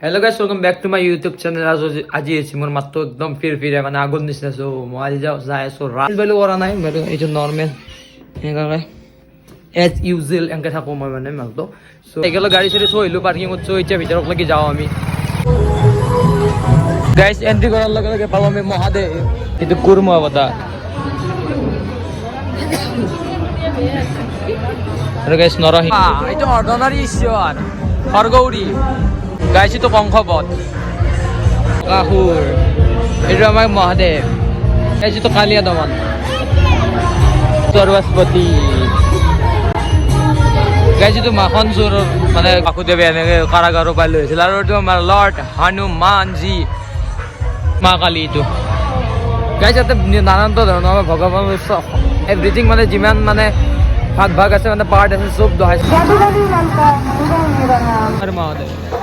hello guys welcome back to my YouTube channel আজি এসি মোর মাত্র একদম ফিরফিরে মানে আগুন দিছে সো মই আজি যাও যায় সো রাইস বেলু করা নাই বেলু এই যে নরমাল এঙ্গাকে এজ ইউজুয়াল এঙ্কা থাকো মই মানে মাত্র সো এগুলো গাড়ি ছেড়ে সইলো পার্কিং করছো ইচ্ছা ভিতর লাগি যাও আমি গাইস এন্ট্রি করার লগে লগে পাবো আমি মহাদেব কিন্তু কুরমা বতা আরে গাইস নরহি এই তো অর্ডিনারি ঈশ্বর হরগৌরী গাইছি তো কংসবধ রাহুল এটা আমার মহাদেব গাইছি তো কালিয়া দমন সরস্বতী গাইছি তো মাখন চোৰ মানে বাসুদেৱে এনেকে কাৰাগাৰৰ পৰা লৈ আহিছিল আৰু এইটো আমাৰ লৰ্ড হনুমানজী মা কালী এইটো গাইছে ইয়াতে নানান ধৰণৰ আমাৰ ভগৱানৰ এভৰিথিং মানে যিমান মানে ভাগ ভাগ আছে মানে পাৰ্ট আছে চব দহাইছে আৰু মহাদেৱ